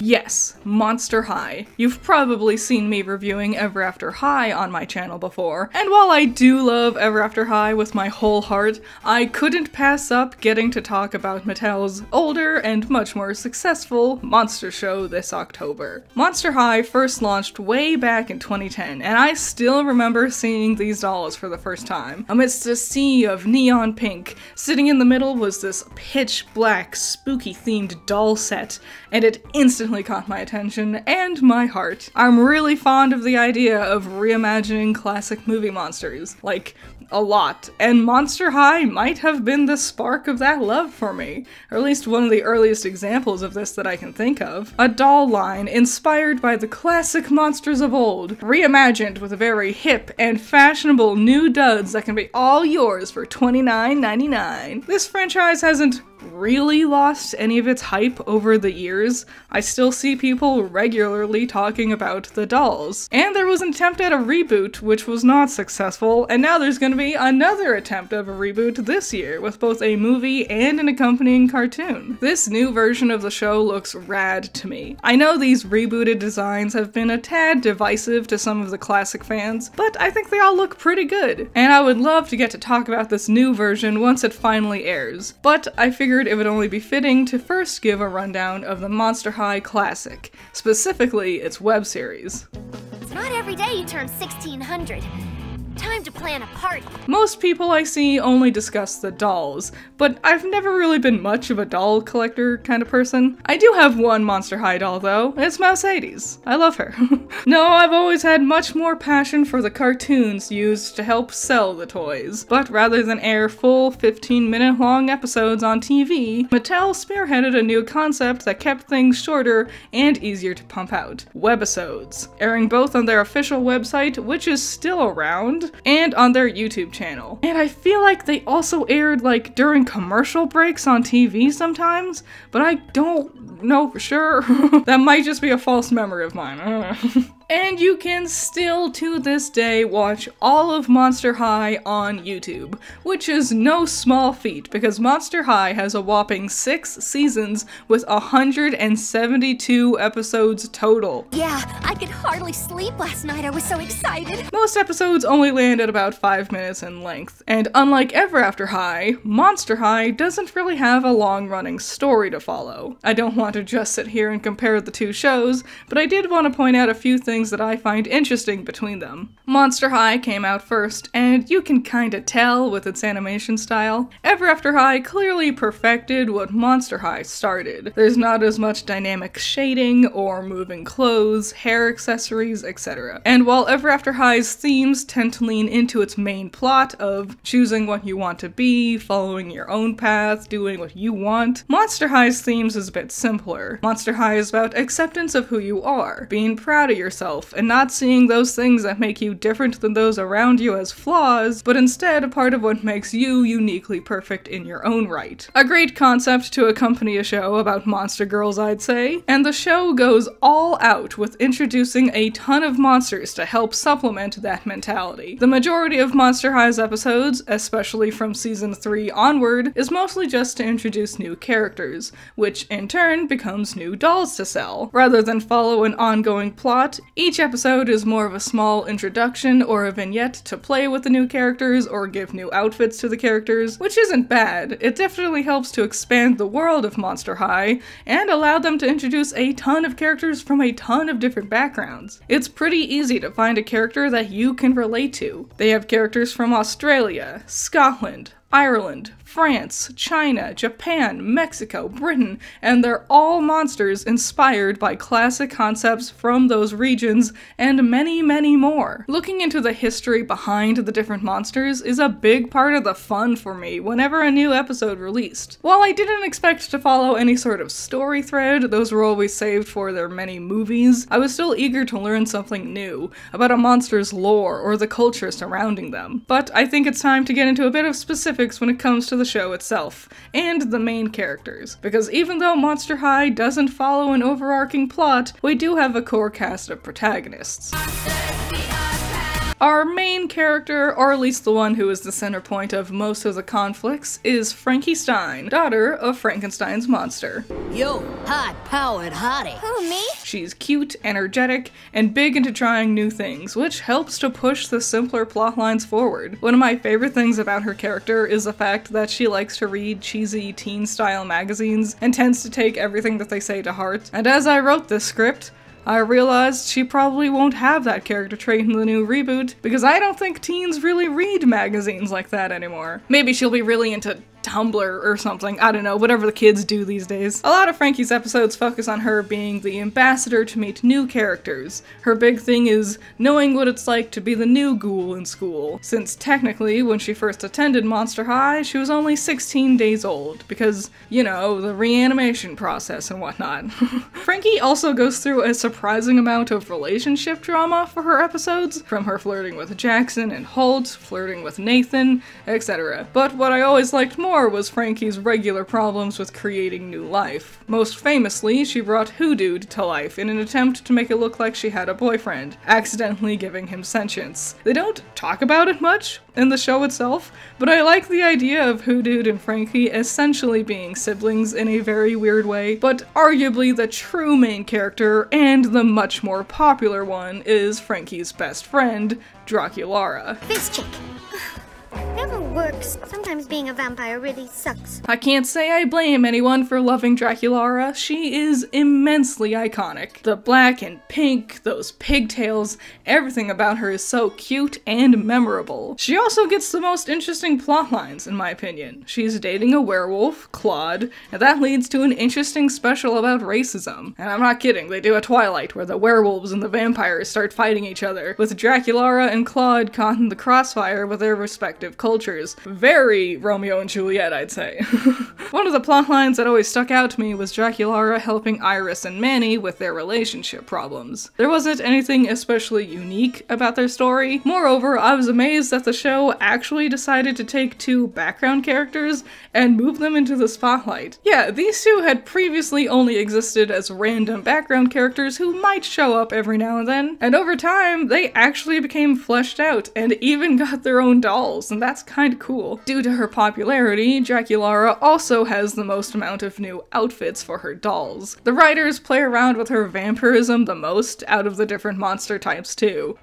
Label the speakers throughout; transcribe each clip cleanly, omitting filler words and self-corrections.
Speaker 1: Yes, Monster High. You've probably seen me reviewing Ever After High on my channel before, and while I do love Ever After High with my whole heart, I couldn't pass up getting to talk about Mattel's older and much more successful monster show this October. Monster High first launched way back in 2010, and I still remember seeing these dolls for the first time. Amidst a sea of neon pink, sitting in the middle was this pitch black, spooky themed doll set, and it instantly caught my attention and my heart. I'm really fond of the idea of reimagining classic movie monsters, like, a lot, and Monster High might have been the spark of that love for me, or at least one of the earliest examples of this that I can think of. A doll line inspired by the classic monsters of old, reimagined with very hip and fashionable new duds that can be all yours for $29.99. This franchise hasn't really lost any of its hype over the years. I still see people regularly talking about the dolls. And there was an attempt at a reboot, which was not successful, and now there's gonna be another attempt of a reboot this year, with both a movie and an accompanying cartoon. This new version of the show looks rad to me. I know these rebooted designs have been a tad divisive to some of the classic fans, but I think they all look pretty good, and I would love to get to talk about this new version once it finally airs. But I figured it would only be fitting to first give a rundown of the Monster High classic, specifically its web series.
Speaker 2: It's not every day you turn 1600. Time to plan a party.
Speaker 1: Most people I see only discuss the dolls, but I've never really been much of a doll collector kind of person. I do have one Monster High doll though, it's Mercedes. I love her. No, I've always had much more passion for the cartoons used to help sell the toys, but rather than air full 15-minute long episodes on TV, Mattel spearheaded a new concept that kept things shorter and easier to pump out. Webisodes, airing both on their official website, which is still around, and on their YouTube channel. And I feel like they also aired like during commercial breaks on TV sometimes, but I don't know for sure. That might just be a false memory of mine. And you can still, to this day, watch all of Monster High on YouTube, which is no small feat because Monster High has a whopping 6 seasons with 172 episodes total.
Speaker 2: Yeah, I could hardly sleep last night, I was so excited.
Speaker 1: Most episodes only land at about 5 minutes in length, and unlike Ever After High, Monster High doesn't really have a long-running story to follow. I don't want to just sit here and compare the two shows, but I did want to point out a few things that I find interesting between them. Monster High came out first, and you can kinda tell with its animation style. Ever After High clearly perfected what Monster High started. There's not as much dynamic shading or moving clothes, hair accessories, etc. And while Ever After High's themes tend to lean into its main plot of choosing what you want to be, following your own path, doing what you want, Monster High's themes is a bit simpler. Monster High is about acceptance of who you are, being proud of yourself, and not seeing those things that make you different than those around you as flaws, but instead a part of what makes you uniquely perfect in your own right. A great concept to accompany a show about monster girls, I'd say, and the show goes all out with introducing a ton of monsters to help supplement that mentality. The majority of Monster High's episodes, especially from season 3 onward, is mostly just to introduce new characters, which in turn becomes new dolls to sell. Rather than follow an ongoing plot, each episode is more of a small introduction or a vignette to play with the new characters or give new outfits to the characters, which isn't bad. It definitely helps to expand the world of Monster High and allow them to introduce a ton of characters from a ton of different backgrounds. It's pretty easy to find a character that you can relate to. They have characters from Australia, Scotland, Ireland, France, China, Japan, Mexico, Britain, and they're all monsters inspired by classic concepts from those regions and many, many more. Looking into the history behind the different monsters is a big part of the fun for me whenever a new episode released. While I didn't expect to follow any sort of story thread, those were always saved for their many movies, I was still eager to learn something new about a monster's lore or the culture surrounding them. But I think it's time to get into a bit of specifics when it comes to the show itself, and the main characters, because even though Monster High doesn't follow an overarching plot, we do have a core cast of protagonists. Our main character, or at least the one who is the center point of most of the conflicts, is Frankie Stein, daughter of Frankenstein's monster.
Speaker 3: Yo, high-powered hottie.
Speaker 2: Who, me?
Speaker 1: She's cute, energetic, and big into trying new things, which helps to push the simpler plotlines forward. One of my favorite things about her character is the fact that she likes to read cheesy teen-style magazines and tends to take everything that they say to heart. And as I wrote this script, I realized she probably won't have that character trait in the new reboot, because I don't think teens really read magazines like that anymore. Maybe she'll be really into Tumblr or something, I don't know, whatever the kids do these days. A lot of Frankie's episodes focus on her being the ambassador to meet new characters. Her big thing is knowing what it's like to be the new ghoul in school, since technically when she first attended Monster High, she was only 16 days old, because, you know, the reanimation process and whatnot. Frankie also goes through a surprising amount of relationship drama for her episodes, from her flirting with Jackson and Holt, flirting with Nathan, etc. But what I always liked more was Frankie's regular problems with creating new life. Most famously, she brought Hoodoo to life in an attempt to make it look like she had a boyfriend, accidentally giving him sentience. They don't talk about it much in the show itself, but I like the idea of Hoodoo and Frankie essentially being siblings in a very weird way, but arguably the true main character, and the much more popular one, is Frankie's best friend, Draculara.
Speaker 2: This chick. Never works. Sometimes being a vampire really sucks.
Speaker 1: I can't say I blame anyone for loving Draculara. She is immensely iconic. The black and pink, those pigtails, everything about her is so cute and memorable. She also gets the most interesting plotlines, in my opinion. She's dating a werewolf, Claude, and that leads to an interesting special about racism. And I'm not kidding, they do a Twilight where the werewolves and the vampires start fighting each other, with Draculara and Claude caught in the crossfire with their respective cultures. Very Romeo and Juliet, I'd say. One of the plotlines that always stuck out to me was Draculara helping Iris and Manny with their relationship problems. There wasn't anything especially unique about their story. Moreover, I was amazed that the show actually decided to take two background characters and move them into the spotlight. Yeah, these two had previously only existed as random background characters who might show up every now and then, and over time, they actually became fleshed out and even got their own dolls, and that's kinda cool. Due to her popularity, Draculara also has the most amount of new outfits for her dolls. The writers play around with her vampirism the most out of the different monster types too.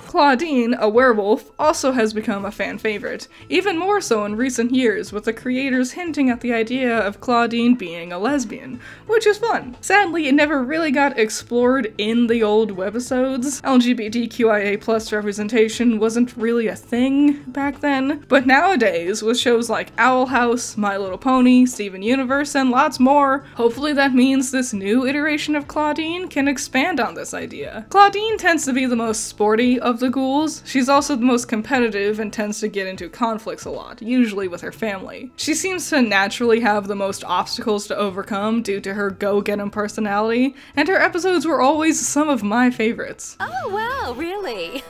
Speaker 1: Claudine, a werewolf, also has become a fan favorite, even more so in recent years, with the creators hinting at the idea of Claudine being a lesbian, which is fun. Sadly, it never really got explored in the old webisodes. LGBTQIA+ representation wasn't really a thing back then, but nowadays, with shows like Owl House, My Little Pony, Steven Universe, and lots more, hopefully that means this new iteration of Claudine can expand on this idea. Claudine tends to be the most sporty of the ghouls. She's also the most competitive and tends to get into conflicts a lot, usually with her family. She seems to naturally have the most obstacles to overcome due to her go-get-'em personality, and her episodes were always some of my favorites.
Speaker 3: Oh, wow, really?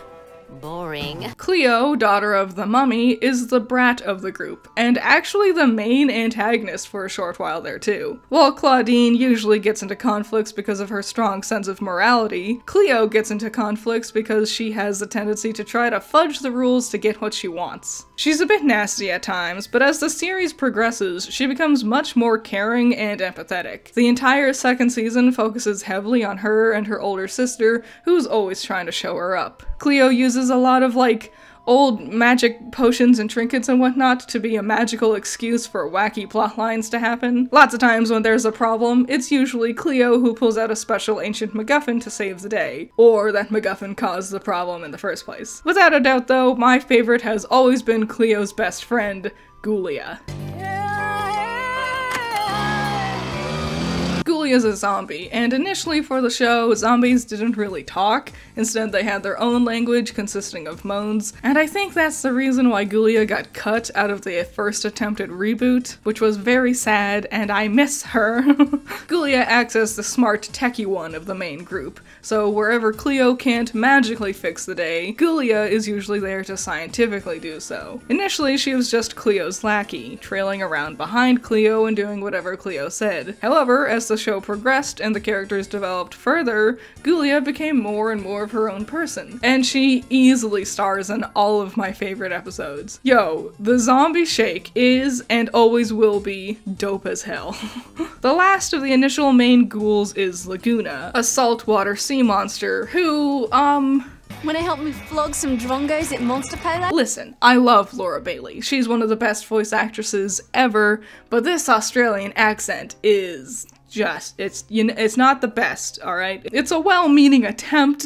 Speaker 3: Boring.
Speaker 1: Cleo, daughter of the mummy, is the brat of the group, and actually the main antagonist for a short while there too. While Claudine usually gets into conflicts because of her strong sense of morality, Cleo gets into conflicts because she has the tendency to try to fudge the rules to get what she wants. She's a bit nasty at times, but as the series progresses, she becomes much more caring and empathetic. The entire second season focuses heavily on her and her older sister, who's always trying to show her up. Cleo uses a lot of, like, old magic potions and trinkets and whatnot to be a magical excuse for wacky plotlines to happen. Lots of times when there's a problem, it's usually Cleo who pulls out a special ancient MacGuffin to save the day, or that MacGuffin caused the problem in the first place. Without a doubt though, my favorite has always been Cleo's best friend, Ghoulia. Ghoulia's a zombie, and initially for the show, zombies didn't really talk. Instead, they had their own language consisting of moans, and I think that's the reason why Ghoulia got cut out of the first attempted reboot, which was very sad, and I miss her. Ghoulia acts as the smart, techie one of the main group, so wherever Cleo can't magically fix the day, Ghoulia is usually there to scientifically do so. Initially, she was just Cleo's lackey, trailing around behind Cleo and doing whatever Cleo said. However, as the show show progressed and the characters developed further, Gulia became more and more of her own person, and she easily stars in all of my favorite episodes. Yo, the zombie shake is and always will be dope as hell. The last of the initial main ghouls is Laguna, a saltwater sea monster who,
Speaker 4: Wanna help me flog some drongos at Monster Payday?
Speaker 1: Listen, I love Laura Bailey. She's one of the best voice actresses ever, but this Australian accent is just, it's not the best, alright? It's a well-meaning attempt.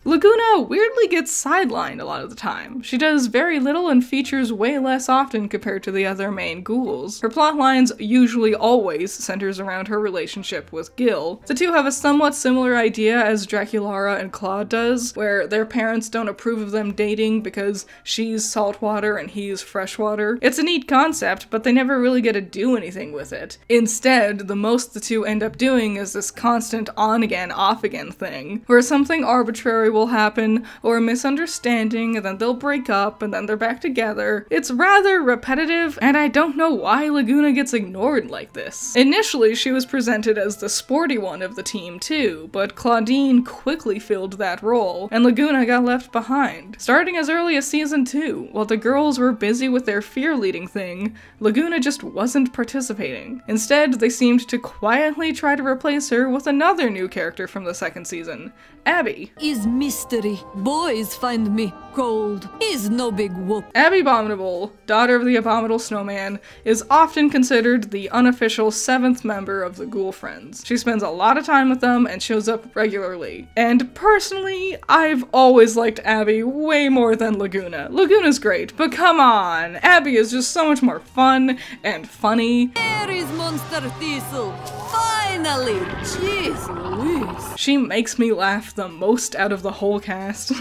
Speaker 1: Laguna weirdly gets sidelined a lot of the time. She does very little and features way less often compared to the other main ghouls. Her plotlines usually always centers around her relationship with Gil. The two have a somewhat similar idea as Draculara and Claude does, where their parents don't approve of them dating because she's saltwater and he's freshwater. It's a neat concept, but they never really get to do anything with it. Instead, the most the two end up doing is this constant on-again, off-again thing, where something arbitrary will happen, or a misunderstanding, and then they'll break up, and then they're back together. It's rather repetitive, and I don't know why Laguna gets ignored like this. Initially, she was presented as the sporty one of the team too, but Claudine quickly filled that role, and Laguna got left behind. Starting as early as season 2, while the girls were busy with their fear-leading thing, Laguna just wasn't participating. Instead, they seemed to quietly try to replace her with another new character from the second season, Abby.
Speaker 5: Is mystery. Boys find me cold. Is no big whoop.
Speaker 1: Abby Abominable, daughter of the Abominable Snowman, is often considered the unofficial 7th member of the Ghoul Friends. She spends a lot of time with them and shows up regularly. And personally, I've always liked Abby way more than Laguna. Laguna's great, but come on! Abby is just so much more fun and funny.
Speaker 5: There is Monster Thistle. Finally! Jeez Louise.
Speaker 1: She makes me laugh the most out of the whole cast.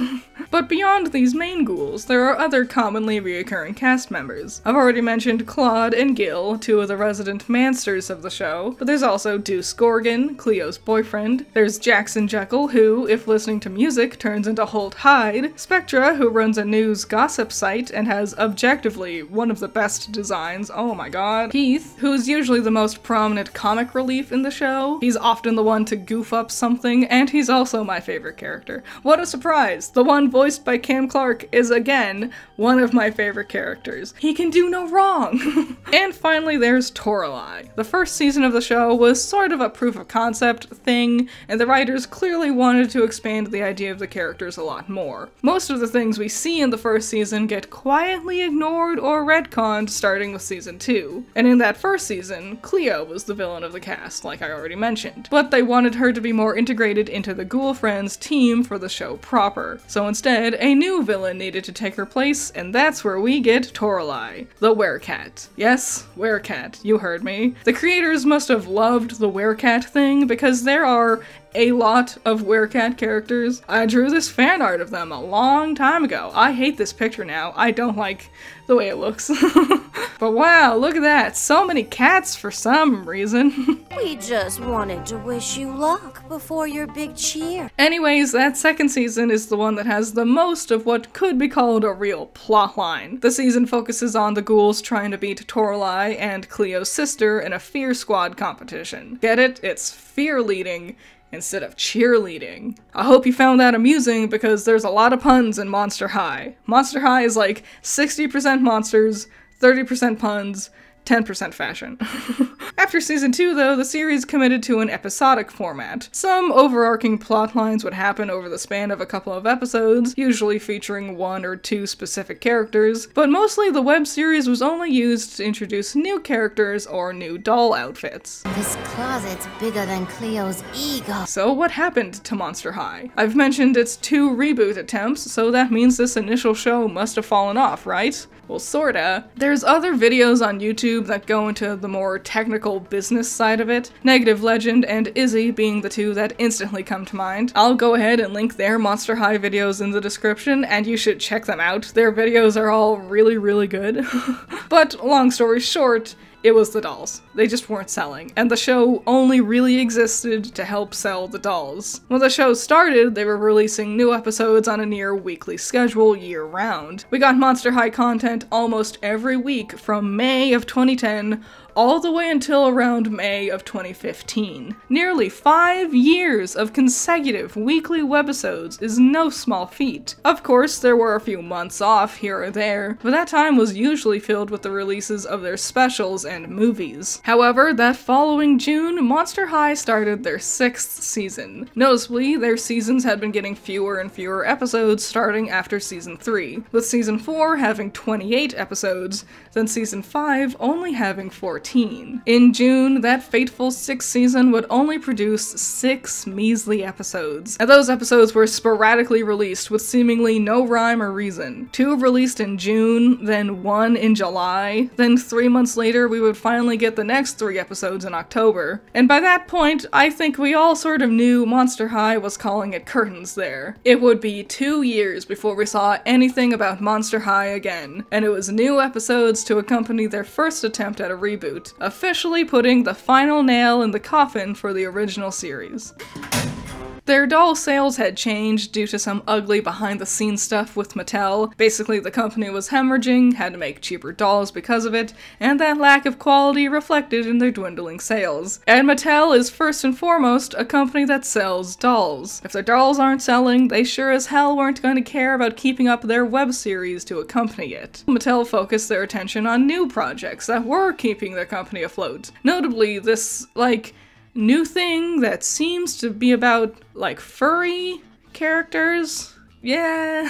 Speaker 1: But beyond these main ghouls, there are other commonly reoccurring cast members. I've already mentioned Claude and Gil, two of the resident mansters of the show, but there's also Deuce Gorgon, Cleo's boyfriend. There's Jackson Jekyll, who, if listening to music, turns into Holt Hyde. Spectra, who runs a news gossip site and has objectively one of the best designs, oh my god. Heath, who's usually the most prominent comic relief in the show. He's often the one to goof up something, and he's also my favorite character. What a surprise! The one voiced by Cam Clark is again one of my favorite characters. He can do no wrong! And finally there's Toralei. The first season of the show was sort of a proof of concept thing, and the writers clearly wanted to expand the idea of the characters a lot more. Most of the things we see in the first season get quietly ignored or retconned starting with season 2. And in that first season, Cleo was the villain of the cast, like I already mentioned. But they wanted her to be more integrated into the Ghoul Friends team for the show proper. So instead, a new villain needed to take her place, and that's where we get Toralei, the Werecat. Yes, Werecat, you heard me. The creators must have loved the Werecat thing, because there are a lot of Werecat characters. I drew this fan art of them a long time ago. I hate this picture now. I don't like the way it looks. But wow, look at that. So many cats for some reason.
Speaker 2: We just wanted to wish you luck before your big cheer.
Speaker 1: Anyways, that second season is the one that has the most of what could be called a real plotline. The season focuses on the ghouls trying to beat Toralei and Cleo's sister in a Fear Squad competition. Get it? It's fear leading instead of cheerleading. I hope you found that amusing because there's a lot of puns in Monster High. Monster High is like 60% monsters, 30% puns, 10% fashion. After season 2 though, the series committed to an episodic format. Some overarching plot lines would happen over the span of a couple of episodes, usually featuring 1 or 2 specific characters, but mostly the web series was only used to introduce new characters or new doll outfits.
Speaker 2: This closet's bigger than Cleo's ego.
Speaker 1: So what happened to Monster High? I've mentioned its 2 reboot attempts, so that means this initial show must have fallen off, right? Well, sorta. There's other videos on YouTube that go into the more technical business side of it, Negative Legend and Izzy being the 2 that instantly come to mind. I'll go ahead and link their Monster High videos in the description, and you should check them out. Their videos are all really, really good. But long story short, It was the dolls. They just weren't selling, and the show only really existed to help sell the dolls. When the show started, they were releasing new episodes on a near weekly schedule year-round. We got Monster High content almost every week from May of 2010 all the way until around May of 2015. Nearly 5 years of consecutive weekly webisodes is no small feat. Of course, there were a few months off here or there, but that time was usually filled with the releases of their specials and movies. However, that following June, Monster High started their 6th season. Noticeably, their seasons had been getting fewer and fewer episodes starting after season 3, with season 4 having 28 episodes, then season 5 only having 14. In June, that fateful 6th season would only produce 6 measly episodes, and those episodes were sporadically released with seemingly no rhyme or reason. 2 released in June, then 1 in July, then 3 months later we would finally get the next 3 episodes in October. And by that point, I think we all sort of knew Monster High was calling it curtains there. It would be 2 years before we saw anything about Monster High again, and it was new episodes to accompany their first attempt at a reboot, officially putting the final nail in the coffin for the original series. Their doll sales had changed due to some ugly behind-the-scenes stuff with Mattel. Basically, the company was hemorrhaging, had to make cheaper dolls because of it, and that lack of quality reflected in their dwindling sales. And Mattel is first and foremost a company that sells dolls. If their dolls aren't selling, they sure as hell weren't going to care about keeping up their web series to accompany it. Mattel focused their attention on new projects that were keeping their company afloat. Notably, this, new thing that seems to be about, furry characters. Yeah.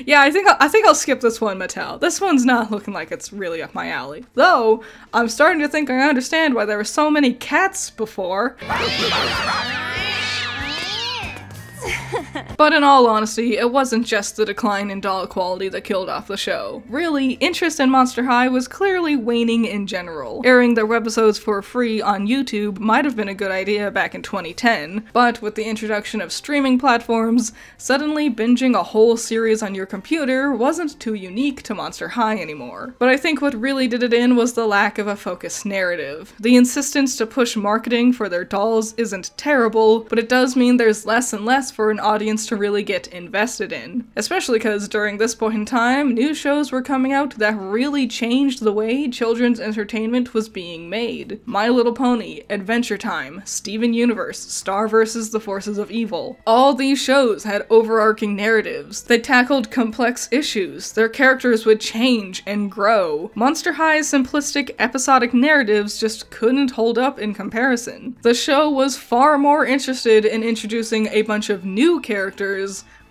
Speaker 1: Yeah, I think I'll skip this one, Mattel. This one's not looking like it's really up my alley. Though, I'm starting to think I understand why there were so many cats before. But in all honesty, it wasn't just the decline in doll quality that killed off the show. Really, interest in Monster High was clearly waning in general. Airing their webisodes for free on YouTube might have been a good idea back in 2010, but with the introduction of streaming platforms, suddenly binging a whole series on your computer wasn't too unique to Monster High anymore. But I think what really did it in was the lack of a focused narrative. The insistence to push marketing for their dolls isn't terrible, but it does mean there's less and less for an audience to really get invested in. Especially because during this point in time, new shows were coming out that really changed the way children's entertainment was being made. My Little Pony, Adventure Time, Steven Universe, Star vs. the Forces of Evil. All these shows had overarching narratives. They tackled complex issues. Their characters would change and grow. Monster High's simplistic episodic narratives just couldn't hold up in comparison. The show was far more interested in introducing a bunch of new characters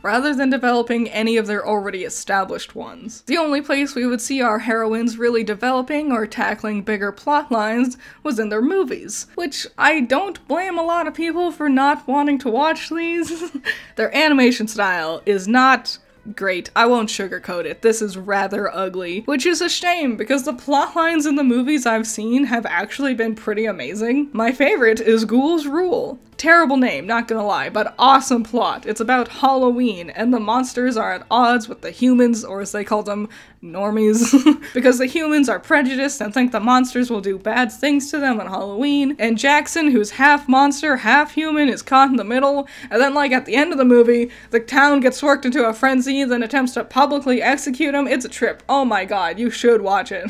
Speaker 1: rather than developing any of their already established ones. The only place we would see our heroines really developing or tackling bigger plot lines was in their movies, which I don't blame a lot of people for not wanting to watch these. Their animation style is not great. I won't sugarcoat it. This is rather ugly, which is a shame because the plot lines in the movies I've seen have actually been pretty amazing. My favorite is Ghouls Rule. Terrible name, not gonna lie, but awesome plot. It's about Halloween, and the monsters are at odds with the humans, or as they call them, normies, because the humans are prejudiced and think the monsters will do bad things to them on Halloween, and Jackson, who's half monster, half human, is caught in the middle, and then at the end of the movie, the town gets worked into a frenzy, then attempts to publicly execute him. It's a trip. Oh my god, you should watch it.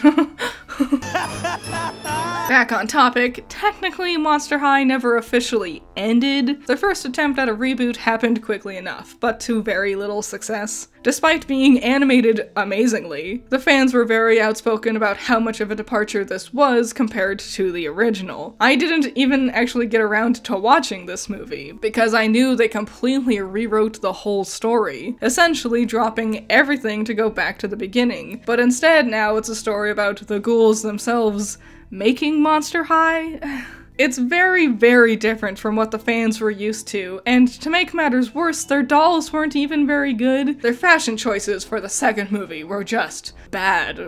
Speaker 1: Back on topic, technically Monster High never officially ended. Their first attempt at a reboot happened quickly enough, but to very little success. Despite being animated amazingly, the fans were very outspoken about how much of a departure this was compared to the original. I didn't even actually get around to watching this movie, because I knew they completely rewrote the whole story, essentially dropping everything to go back to the beginning. But instead now it's a story about the ghouls themselves making Monster High? It's very, very different from what the fans were used to, and to make matters worse, their dolls weren't even very good. Their fashion choices for the second movie were just bad.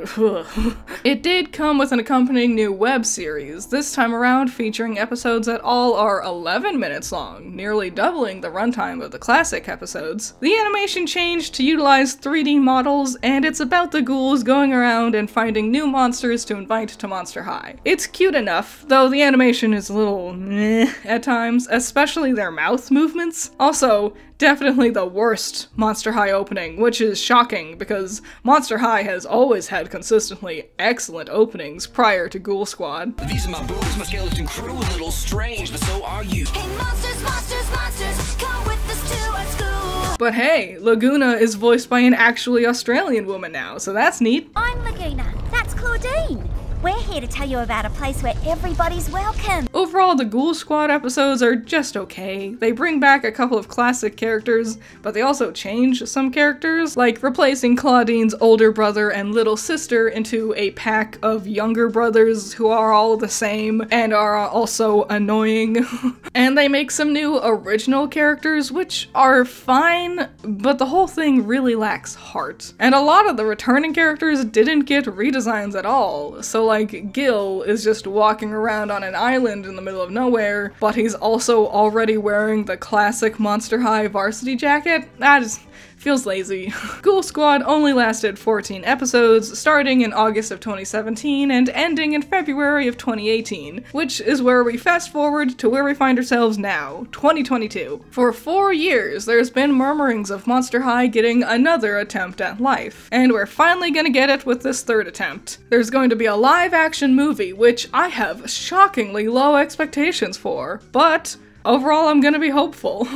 Speaker 1: It did come with an accompanying new web series, this time around featuring episodes that all are 11 minutes long, nearly doubling the runtime of the classic episodes. The animation changed to utilize 3D models, and it's about the ghouls going around and finding new monsters to invite to Monster High. It's cute enough, though the animation is a little meh at times, especially their mouth movements. Also, definitely the worst Monster High opening, which is shocking because Monster High has always had consistently excellent openings prior to Ghoul Squad.
Speaker 6: These are my boys, my skeleton crew, a little strange, but so are you.
Speaker 2: Hey, monsters, monsters, monsters, come with us to our school.
Speaker 1: But hey, Laguna is voiced by an actually Australian woman now, so that's neat.
Speaker 2: I'm Laguna. That's Claudine. We're here to tell you about a place where everybody's welcome.
Speaker 1: Overall, the Ghoul Squad episodes are just okay. They bring back a couple of classic characters, but they also change some characters, like replacing Claudine's older brother and little sister into a pack of younger brothers who are all the same and are also annoying. And they make some new original characters, which are fine, but the whole thing really lacks heart. And a lot of the returning characters didn't get redesigns at all, so like Gil is just walking around on an island in the middle of nowhere, but he's also already wearing the classic Monster High varsity jacket. That just feels lazy. Ghoul Squad only lasted 14 episodes, starting in August of 2017 and ending in February of 2018, which is where we fast forward to where we find ourselves now, 2022. For 4 years, there's been murmurings of Monster High getting another attempt at life, and we're finally gonna get it with this third attempt. There's going to be a live-action movie, which I have shockingly low expectations for, but overall, I'm gonna be hopeful.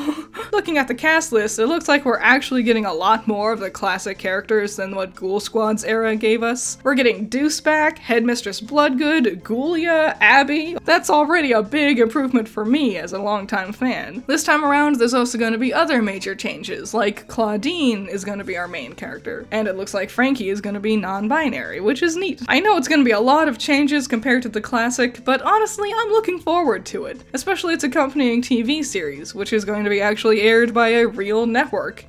Speaker 1: Looking at the cast list, it looks like we're actually getting a lot more of the classic characters than what Ghoul Squad's era gave us. We're getting Deuce back, Headmistress Bloodgood, Ghoulia, Abby. That's already a big improvement for me as a longtime fan. This time around, there's also gonna be other major changes, like Claudine is gonna be our main character, and it looks like Frankie is gonna be non-binary, which is neat. I know it's gonna be a lot of changes compared to the classic, but honestly, I'm looking forward to it, especially its accompanying TV series, which is going to be actually aired by a real network.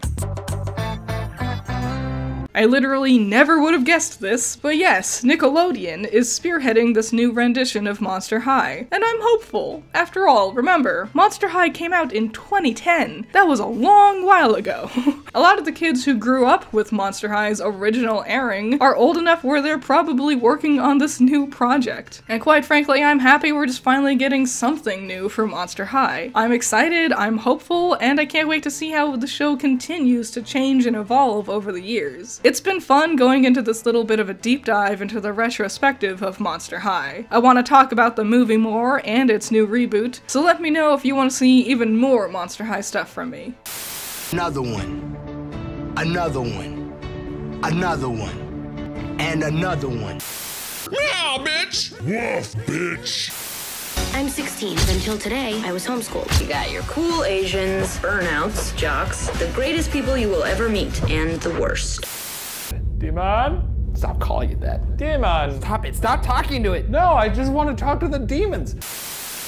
Speaker 1: I literally never would have guessed this, but yes, Nickelodeon is spearheading this new rendition of Monster High, and I'm hopeful. After all, remember, Monster High came out in 2010. That was a long while ago. A lot of the kids who grew up with Monster High's original airing are old enough where they're probably working on this new project. And quite frankly, I'm happy we're just finally getting something new for Monster High. I'm excited, I'm hopeful, and I can't wait to see how the show continues to change and evolve over the years. It's been fun going into this little bit of a deep dive into the retrospective of Monster High. I want to talk about the movie more and its new reboot, so let me know if you want to see even more Monster High stuff from me.
Speaker 6: Another one. Another one. Another one. And another one. Meow, bitch! Woof, bitch!
Speaker 7: I'm 16. Until today, I was homeschooled. You got your cool Asians, burnouts, jocks, the greatest people you will ever meet, and the worst.
Speaker 8: Demon?
Speaker 9: Stop calling it that.
Speaker 8: Demon!
Speaker 9: Stop it. Stop talking to it.
Speaker 8: No, I just want to talk to the demons.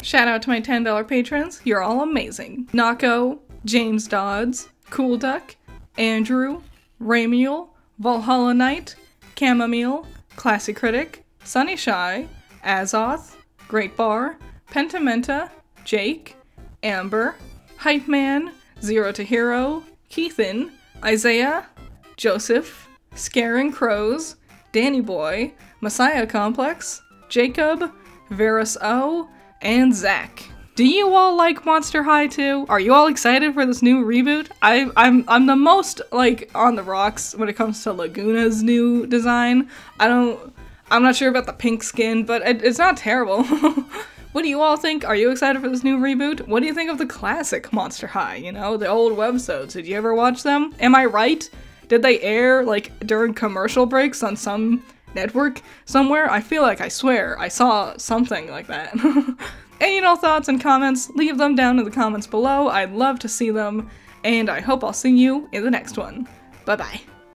Speaker 1: Shout out to my $10 patrons. You're all amazing. Nako, James Dodds, Cool Duck, Andrew, Ramiel, Valhalla Knight, Chamomile, Classy Critic, Sunny Shy, Azoth, Great Bar, Pentamenta, Jake, Amber, Hype Man, Zero to Hero, Keithan, Isaiah, Joseph, Scaring Crows, Danny Boy, Messiah Complex, Jacob, Varus O, and Zach. Do you all like Monster High too? Are you all excited for this new reboot? I'm the most like on the rocks when it comes to Laguna's new design. I'm not sure about the pink skin, but it's not terrible. What do you all think? Are you excited for this new reboot? What do you think of the classic Monster High, you know, the old webisodes? Did you ever watch them? Am I right? Did they air, like, during commercial breaks on some network somewhere? I feel like I swear I saw something like that. Any thoughts and comments, leave them down in the comments below. I'd love to see them, and I hope I'll see you in the next one. Bye-bye.